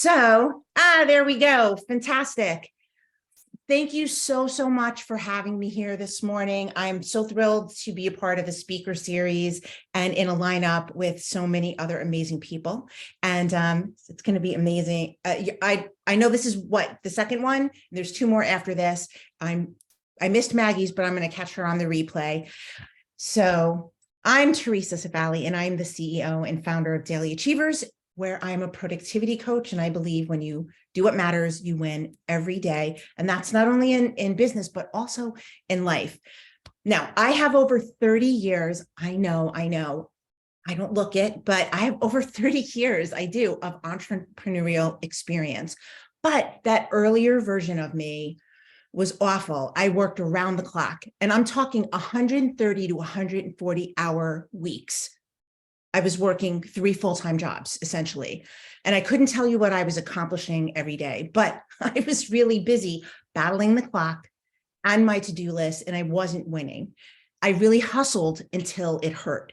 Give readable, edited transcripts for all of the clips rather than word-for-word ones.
There we go. Fantastic. Thank you so much for having me here this morning. I'm so thrilled to be a part of the speaker series and in a lineup with so many other amazing people. And it's going to be amazing. I know this is the second one. There's two more after this. I missed Maggie's, but I'm going to catch her on the replay. So I'm Theresa Cifali, and I'm the CEO and founder of Daily Achievers, where I'm a productivity coach. And I believe when you do what matters, you win every day. And that's not only in business, but also in life. Now, I have over 30 years. I know, I don't look it, but I have over 30 years, I do, of entrepreneurial experience. But that earlier version of me was awful. I worked around the clock, and I'm talking 130 to 140 hour weeks. I was working 3 full-time jobs, essentially. And I couldn't tell you what I was accomplishing every day, but I was really busy battling the clock and my to-do list, and I wasn't winning. I really hustled until it hurt.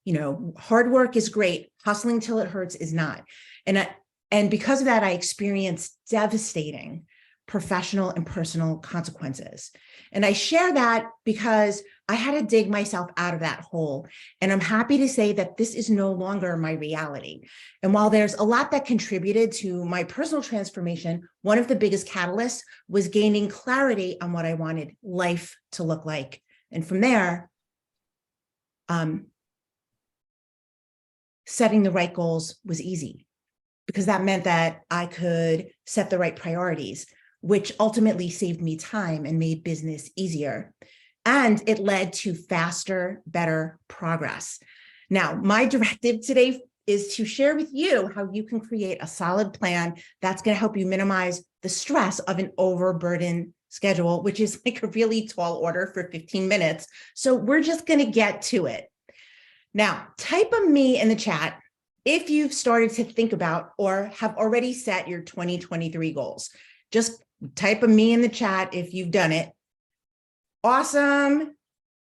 You know, hard work is great. Hustling till it hurts is not. And because of that, I experienced devastating professional and personal consequences. And I share that because I had to dig myself out of that hole. And I'm happy to say that this is no longer my reality. And while there's a lot that contributed to my personal transformation, one of the biggest catalysts was gaining clarity on what I wanted life to look like. And from there, setting the right goals was easy, because that meant that I could set the right priorities, which ultimately saved me time and made business easier. And it led to faster, better progress. Now, my directive today is to share with you how you can create a solid plan that's going to help you minimize the stress of an overburdened schedule, which is like a really tall order for 15 minutes. So we're just going to get to it. Now, type a me in the chat if you've started to think about or have already set your 2023 goals. Just type a me in the chat if you've done it. Awesome.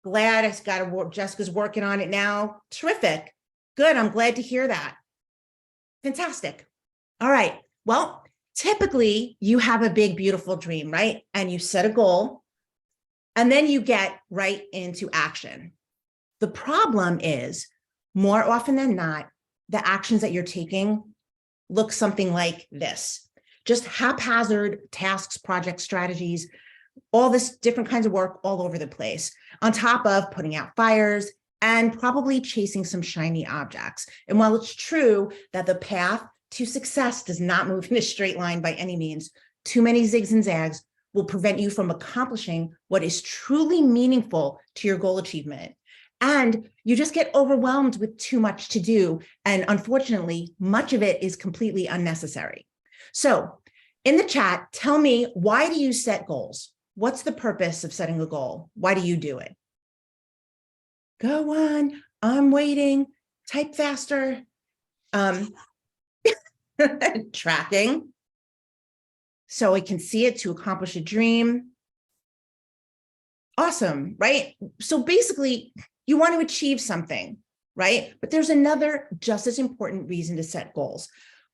Glad it's got to work. Jessica's working on it now. Terrific. Good. I'm glad to hear that. Fantastic. All right. Well, typically you have a big, beautiful dream, right? And you set a goal, and then you get right into action. The problem is, more often than not, the actions that you're taking look something like this. Just haphazard tasks, projects, strategies, all this different kinds of work all over the place, on top of putting out fires and probably chasing some shiny objects. And while it's true that the path to success does not move in a straight line by any means, too many zigs and zags will prevent you from accomplishing what is truly meaningful to your goal achievement. And you just get overwhelmed with too much to do. And unfortunately, much of it is completely unnecessary. So in the chat, tell me, why do you set goals? What's the purpose of setting a goal? Why do you do it? Go on. I'm waiting. Type faster. Tracking. So I can see it to accomplish a dream. Awesome, right? So basically, you want to achieve something, right? But there's another just as important reason to set goals.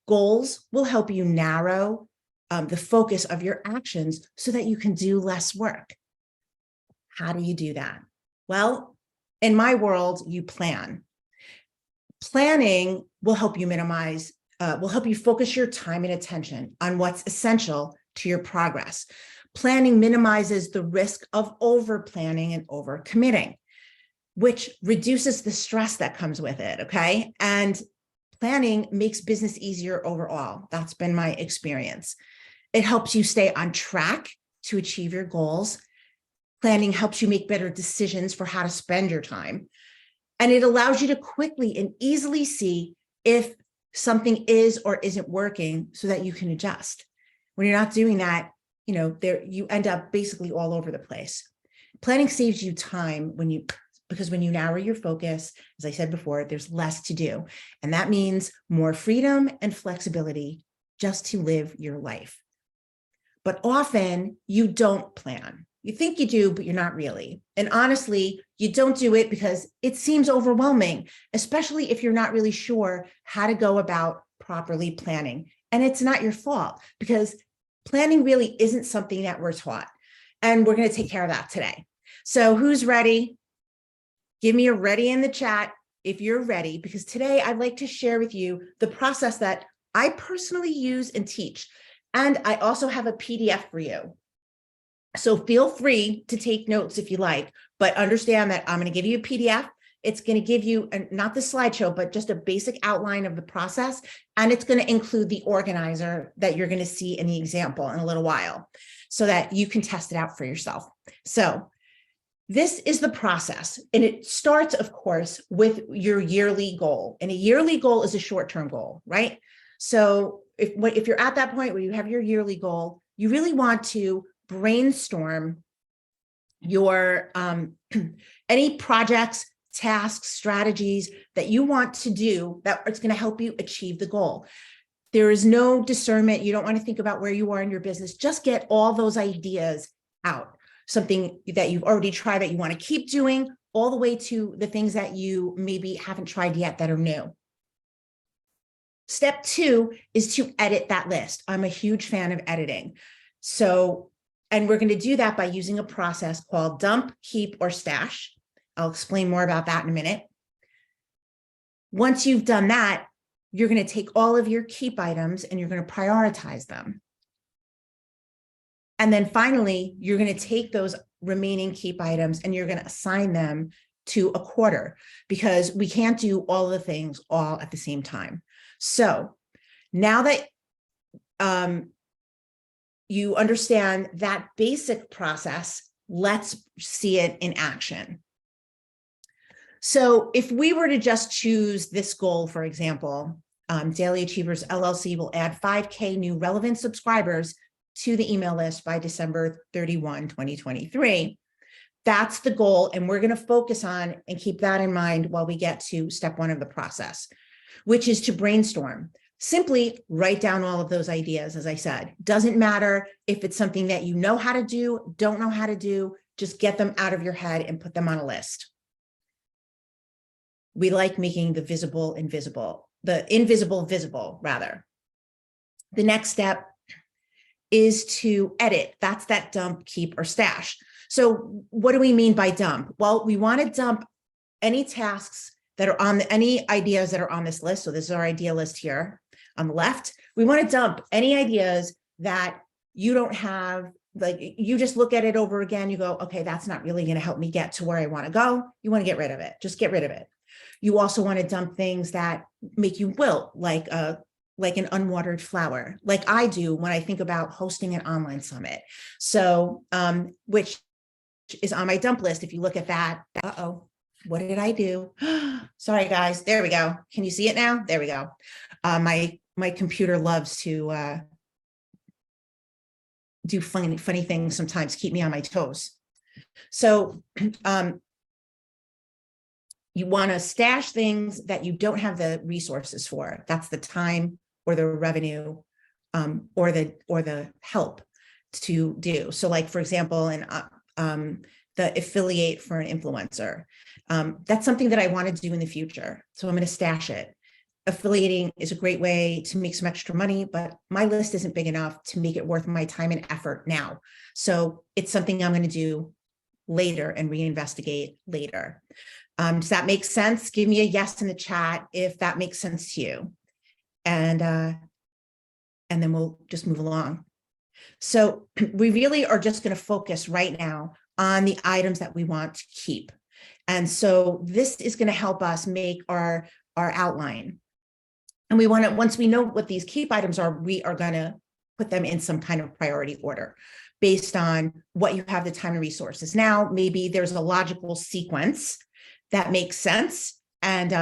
Goals will help you narrow the focus of your actions so that you can do less work. How do you do that? Well, in my world, you plan. Planning will help you will help you focus your time and attention on what's essential to your progress. Planning minimizes the risk of over-planning and over-committing, which reduces the stress that comes with it, okay? And planning makes business easier overall. That's been my experience. It helps you stay on track to achieve your goals. Planning helps you make better decisions for how to spend your time. And it allows you to quickly and easily see if something is or isn't working so that you can adjust. When you're not doing that, you end up basically all over the place. Planning saves you time because when you narrow your focus, as I said before, there's less to do. And that means more freedom and flexibility just to live your life. But often you don't plan. You think you do, but you're not really. And honestly, you don't do it because it seems overwhelming, especially if you're not really sure how to go about properly planning. And it's not your fault, because planning really isn't something that we're taught. And we're going to take care of that today. So who's ready? Give me a ready in the chat if you're ready, because today I'd like to share with you the process that I personally use and teach. And I also have a PDF for you. So feel free to take notes if you like, but understand that I'm going to give you a PDF. It's going to give you not the slideshow, but just a basic outline of the process. And it's going to include the organizer that you're going to see in the example in a little while, so that you can test it out for yourself. So this is the process. And it starts, of course, with your yearly goal. And a yearly goal is a short-term goal, right? So if you're at that point where you have your yearly goal, you really want to brainstorm your any projects, tasks, strategies that you want to do that it's going to help you achieve the goal. There is no discernment. You don't want to think about where you are in your business. Just get all those ideas out. Something that you've already tried that you want to keep doing, all the way to the things that you maybe haven't tried yet that are new. Step 2 is to edit that list. I'm a huge fan of editing. So, and we're going to do that by using a process called dump, keep, or stash. I'll explain more about that in a minute. Once you've done that, you're going to take all of your keep items and you're going to prioritize them. And then finally, you're going to take those remaining keep items and you're going to assign them to a quarter, because we can't do all the things all at the same time. So now that you understand that basic process, let's see it in action. So if we were to just choose this goal, for example, Daily Achievers LLC will add 5K new relevant subscribers to the email list by December 31, 2023. That's the goal. And we're going to focus on and keep that in mind while we get to step 1 of the process, which is to brainstorm. Simply write down all of those ideas. As I said, doesn't matter if it's something that you know how to do, don't know how to do, just get them out of your head and put them on a list. We like making the visible invisible, the invisible visible, rather. The next step is to edit. That's that dump, keep, or stash. So what do we mean by dump? Well, we want to dump any tasks that are on any ideas that are on this list. So this is our idea list here on the left. We want to dump any ideas that you don't have, like you just look at it over again, you go, okay, that's not really going to help me get to where I want to go. You want to get rid of it. Just get rid of it. You also want to dump things that make you wilt, like an unwatered flower, like I do when I think about hosting an online summit. So, which is on my dump list. If you look at that, what did I do? Sorry, guys. There we go. Can you see it now? There we go. My computer loves to do funny things sometimes, keep me on my toes. So, you want to stash things that you don't have the resources for. That's the time or the revenue or the help to do. So like, for example, the affiliate for an influencer. That's something that I want to do in the future. So I'm going to stash it. Affiliating is a great way to make some extra money, but my list isn't big enough to make it worth my time and effort now. So it's something I'm going to do later and reinvestigate later. Does that make sense? Give me a yes in the chat if that makes sense to you. And then we'll just move along. So we really are just going to focus right now on the items that we want to keep. And so this is going to help us make our outline. And we want to, once we know what these keep items are, we are going to put them in some kind of priority order based on what you have the time and resources. Now, maybe there's a logical sequence that makes sense. And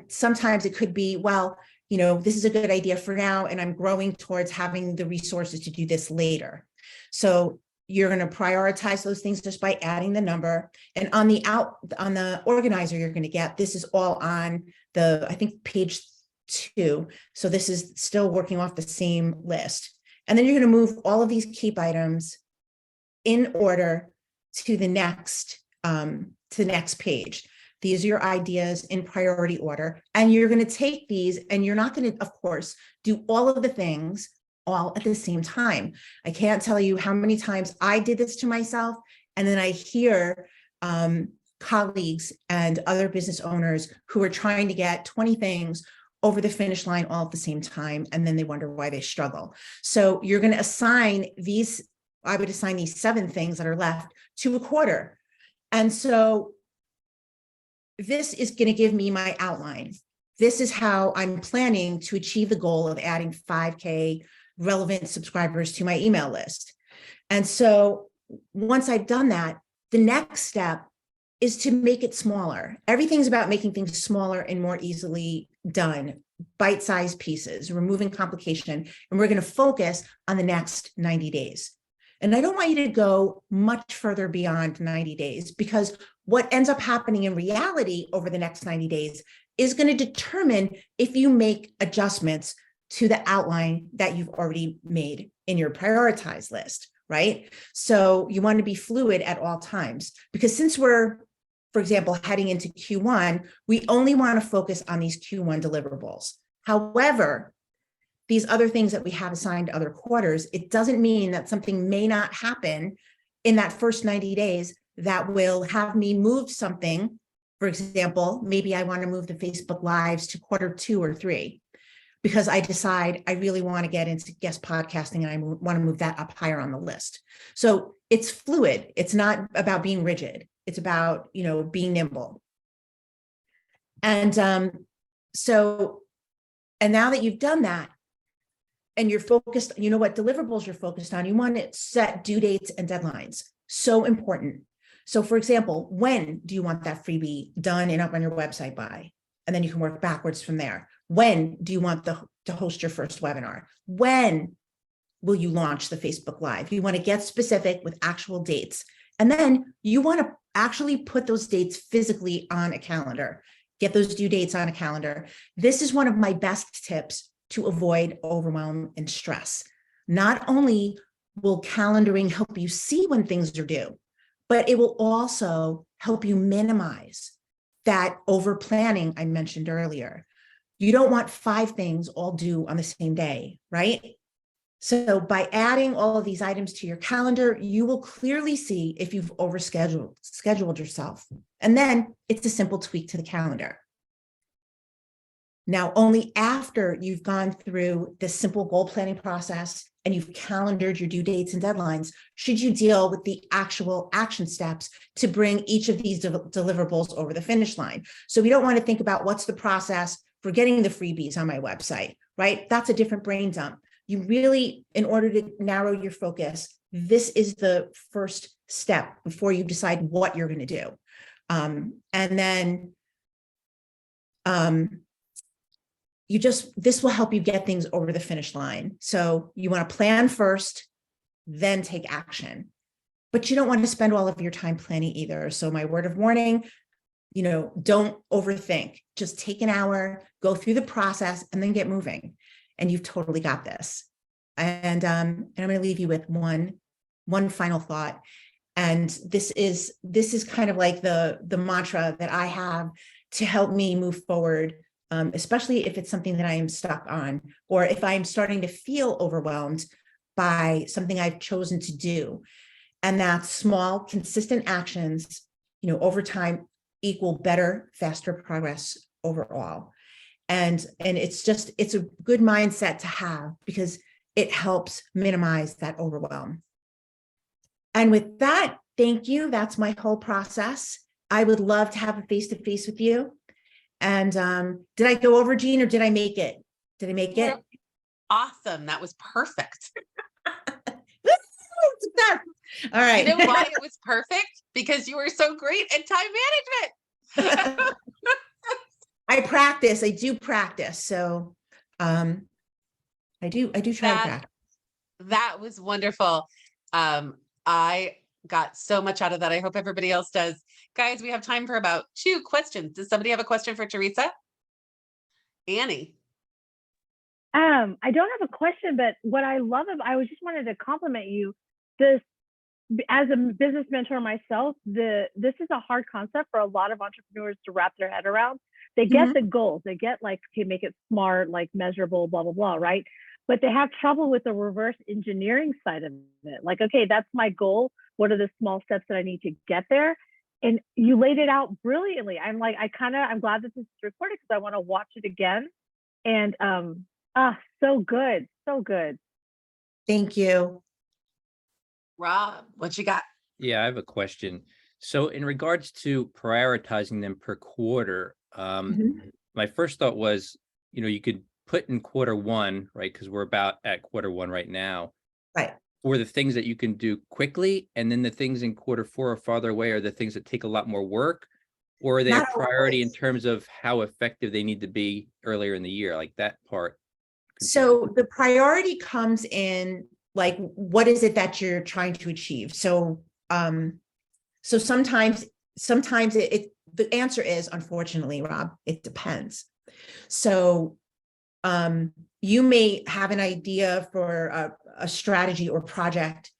sometimes it could be, well, you know, this is a good idea for now, and I'm growing towards having the resources to do this later. So you're going to prioritize those things just by adding the number. And on the organizer you're going to get, this is all on the, I think, page 2. So this is still working off the same list. And then you're going to move all of these keep items in order to the next page. These are your ideas in priority order. And you're going to take these and you're not going to, of course, do all of the things all at the same time. I can't tell you how many times I did this to myself. And then I hear colleagues and other business owners who are trying to get 20 things over the finish line all at the same time. And then they wonder why they struggle. So you're going to assign these, I would assign these 7 things that are left to a quarter. And so this is going to give me my outline. This is how I'm planning to achieve the goal of adding 5K relevant subscribers to my email list. And so once I've done that, the next step is to make it smaller. Everything's about making things smaller and more easily done, bite-sized pieces, removing complication, and we're going to focus on the next 90 days. And I don't want you to go much further beyond 90 days, because what ends up happening in reality over the next 90 days is going to determine if you make adjustments to the outline that you've already made in your prioritized list, right? So you want to be fluid at all times, because since we're, for example, heading into Q1, we only want to focus on these Q1 deliverables. However, these other things that we have assigned to other quarters, it doesn't mean that something may not happen in that first 90 days that will have me move something. For example, maybe I want to move the Facebook Lives to quarter 2 or 3, because I decide I really want to get into guest podcasting and I want to move that up higher on the list. So it's fluid. It's not about being rigid. It's about, being nimble. And and now that you've done that and you're focused, you know what deliverables you're focused on, you want to set due dates and deadlines. So important. So for example, when do you want that freebie done and up on your website by? And then you can work backwards from there. When do you want to host your first webinar? When will you launch the Facebook Live? You want to get specific with actual dates. And then you want to actually put those dates physically on a calendar. Get those due dates on a calendar. This is one of my best tips to avoid overwhelm and stress. Not only will calendaring help you see when things are due, but it will also help you minimize that over planning I mentioned earlier. You don't want 5 things all due on the same day, right? So by adding all of these items to your calendar, you will clearly see if you've scheduled yourself. And then it's a simple tweak to the calendar. Now, only after you've gone through this simple goal planning process and you've calendared your due dates and deadlines, should you deal with the actual action steps to bring each of these deliverables over the finish line. So we don't want to think about what's the process for getting the freebies on my website, right? That's a different brain dump. You really, in order to narrow your focus, this is the first step before you decide what you're going to do. And then this will help you get things over the finish line. So you want to plan first, then take action. But you don't want to spend all of your time planning either. So my word of warning, don't overthink. Just take an hour, go through the process, and then get moving. And you've totally got this. And I'm going to leave you with one final thought. And this is kind of like the mantra that I have to help me move forward, especially if it's something that I am stuck on, or if I'm starting to feel overwhelmed by something I've chosen to do. And that's small, consistent actions, over time equal better, faster progress overall. And it's a good mindset to have, because it helps minimize that overwhelm. And with that, thank you. That's my whole process. I would love to have a face-to-face with you. And did I go over, Jean, or did I make it? Did I make it? Awesome. That was perfect. All right. You know why it was perfect? Because you were so great at time management. I do practice. So I do try to practice. That was wonderful. I got so much out of that. I hope everybody else does. Guys, we have time for about 2 questions. Does somebody have a question for Theresa? Annie. I don't have a question, but what I love I just wanted to compliment you. This as a business mentor myself, this is a hard concept for a lot of entrepreneurs to wrap their head around. They get the goals, they get like, okay, make it smart, like measurable, blah, blah, blah, right? But they have trouble with the reverse engineering side of it. Like, okay, that's my goal. What are the small steps that I need to get there? And you laid it out brilliantly. I'm like, I'm glad that this is recorded because I want to watch it again. And so good, so good. Thank you. Rob, what you got? Yeah, I have a question. So in regards to prioritizing them per quarter, my first thought was, you could put in quarter one, right? Because we're about at quarter one right now. Right. For the things that you can do quickly, and then the things in quarter four or farther away are the things that take a lot more work, or are they a priority in terms of how effective they need to be earlier in the year? Like that part. So the priority comes in, like, what is it that you're trying to achieve? So, so sometimes the answer is, unfortunately, Rob, it depends. So, you may have an idea for a strategy or project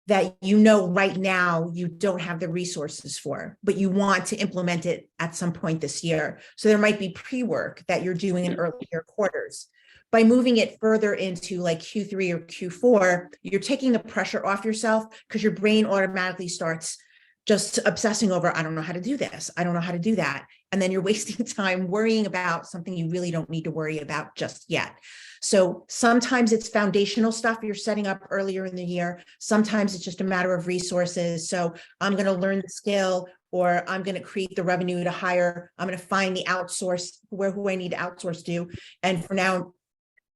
that right now you don't have the resources for, but you want to implement it at some point this year. So there might be pre-work that you're doing in earlier quarters. By moving it further into like Q3 or Q4, you're taking the pressure off yourself because your brain automatically starts just obsessing over, I don't know how to do this. I don't know how to do that. And then you're wasting time worrying about something you really don't need to worry about just yet. So sometimes it's foundational stuff you're setting up earlier in the year. Sometimes it's just a matter of resources. So I'm going to learn the skill, or I'm going to create the revenue to hire. I'm going to find the outsource who I need to outsource to. And for now,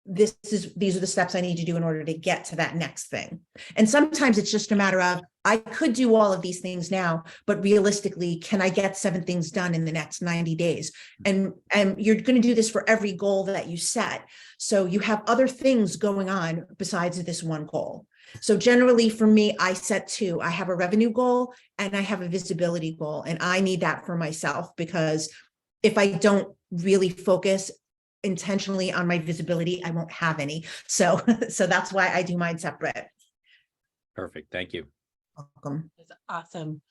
these are the steps I need to do in order to get to that next thing. And sometimes it's just a matter of, I could do all of these things now, but realistically, can I get 7 things done in the next 90 days? And you're going to do this for every goal that you set. So you have other things going on besides this one goal. So generally for me, I set 2. I have a revenue goal and I have a visibility goal. And I need that for myself, because if I don't really focus intentionally on my visibility, I won't have any. So that's why I do mine separate. Perfect. Thank you. Welcome. That's awesome.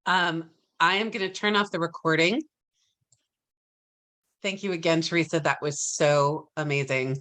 I am going to turn off the recording. Thank you again, Theresa. That was so amazing.